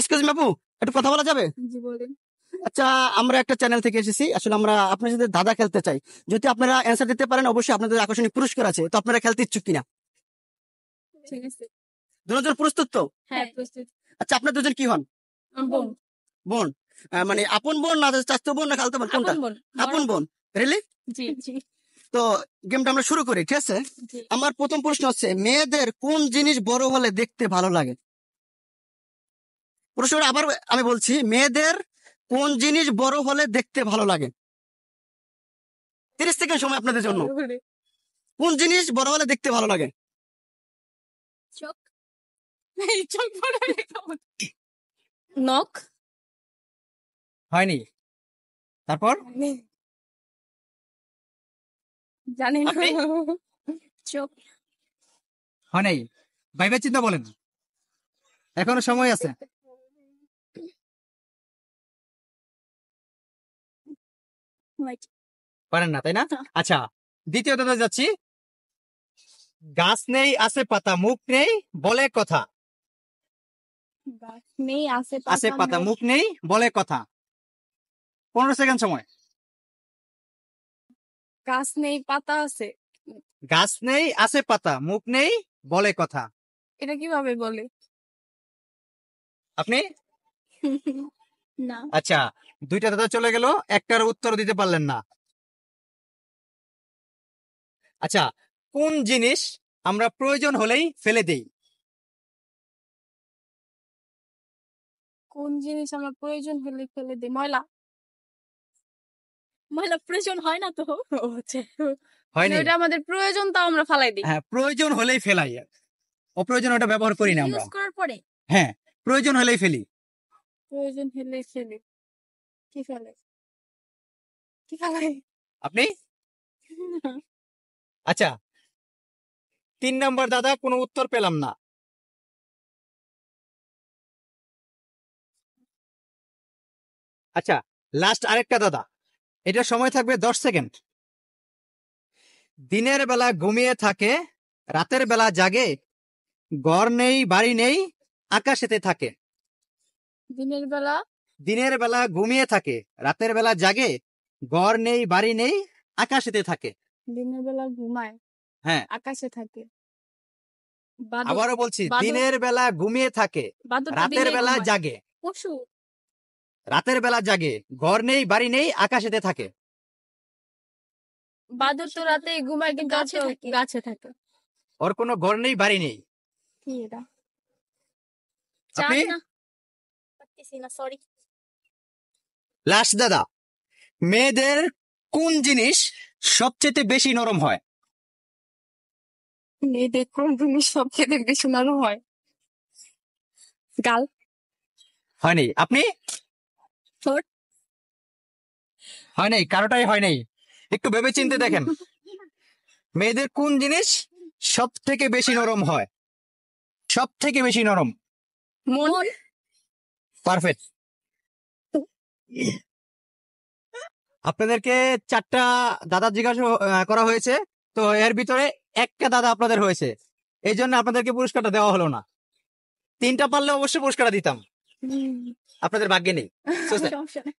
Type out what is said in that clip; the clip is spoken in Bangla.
এক্সকিউজ মি আপু, একটু কথা বলা যাবে? জি বলেন। আচ্ছা, আমরা একটা চ্যানেল থেকে এসেছি, আসলে আমরা আপনার সাথে দাদা খেলতে চাই। যদি আপনারা অ্যান্সার দিতে পারেন অবশ্যই আপনাদের আকর্ষণীয় পুরস্কার আছে, তো আপনারা খেলতে ইচ্ছুক কিনা? ঠিক আছে। দুজন প্রস্তুত তো? হ্যাঁ প্রস্তুত। আচ্ছা, আপনার দুজন কি হন? বোন। বোন? মানে আপন বোন না চাচাতো বোন না খালাতো বোন, কোনটা? আপন বোন। আপন বোন। রিয়েলি? জি জি তো গেমটা আমরা শুরু করি, ঠিক আছে? জি। আমার প্রথম প্রশ্ন হচ্ছে, মেয়েদের কোন জিনিস বড় হলে দেখতে ভালো লাগে? প্রশ্নটা আবার আমি বলছি, মেয়েদের কোন জিনিস বড় হলে দেখতে ভালো লাগে? 30 সেকেন্ড সময় আপনাদের জন্য। কোন জিনিস বড় হলে দেখতে ভালো লাগে? চোখ। এই চোখ বড় হলে কেমন? নখ। হয়নি। তারপর জানি না। আপনি? চোখ। হয় নাই। ভাইবা চিন্তা বলেন, এখনো সময় আছে। পারেন না, তাই না? আচ্ছা, দ্বিতীয় দাদা যাচ্ছি। গাছ নেই আছে পাতা, মুখ নেই বলে কথা। গাছ নেই আছে আছে পাতা, মুখ নেই বলে কথা। 15 সেকেন্ড সময়। গাছ নেই পাতা আছে। গাছ নেই আছে পাতা, মুখ নেই বলে কথা। এটা কিভাবে বলে? আপনি? না। আচ্ছা, দুইটা দাদা চলে গেল, একটার উত্তর দিতে পারলেন না। আচ্ছা, কোন জিনিস আমরা প্রয়োজন হলেই ফেলে দেই? কোন জিনিস আমরা প্রয়োজন হলে ফেলে দিই? ময়লা। ময়লা প্রয়োজন হয় না তো। হয়নি। ওটা আমাদের প্রয়োজন, তো আমরা ফালাই দিই। হ্যাঁ, প্রয়োজন হলেই ফেলাই, অপ্রয়োজন ওটা ব্যবহার করি না আমরা। ইউজ করার পরে হ্যাঁ, প্রয়োজন হলেই ফেলি। প্রয়োজন হলে ফেলি। কি ফেলে? কি ফেলাই? আপনি? আচ্ছা, 3 নম্বর দাদা কোনো উত্তর পেলাম না। আচ্ছা, লাস্ট আরেকটা দাদা, এটা সময় থাকবে 10 সেকেন্ড। দিনের বেলা ঘুমিয়ে থাকে, রাতের বেলা জাগে, ঘর নেই বাড়ি নেই, আকাশেতে থাকে। দিনের বেলা ঘুমিয়ে থাকে, রাতের বেলা জাগে, ঘর নেই বাড়ি নেই, আকাশেতে থাকে। দিনের বেলা ঘুমায়, হ্যাঁ, আকাশে থাকে। আবারও বলছি, দিনের বেলা ঘুমিয়ে থাকে, রাতের বেলা জাগে, পশু। রাতের বেলা জাগে, ঘর নেই বাড়ি নেই, আকাশেতে থাকে। বাদুর তো রাতে ঘুমায় কিন্তু গাছে থাকে। ওর কোনো ঘর নেই বাড়ি নেই। কি এটা? আপনি? না পারতেছি না, সরি। লাস্ট দাদা, মেয়েদের কোন জিনিস সবচেয়ে বেশি নরম হয়? মেয়েদের কোন জিনিস সবচেয়ে বেশি নরম হয়? গাল। হয়নি। আপনি? ঠোঁট। হয় নাই, কারোটাই হয় নাই। একটু ভেবে চিন্তে দেখেন, মেয়েদের কোন জিনিস সব থেকে বেশি নরম হয়? সব থেকে বেশি নরম। মন। পারফেক্ট। আপনাদেরকে 4টা দাদা জিজ্ঞাসা করা হয়েছে, তো এর ভিতরে একটা দাদা আপনাদের হয়েছে, এই জন্য আপনাদেরকে পুরস্কারটা দেওয়া হলো না। 3টা পারলে অবশ্যই পুরস্কারটা দিতাম, আপনাদের ভাগ্যে নেই। সমস্যা নেই।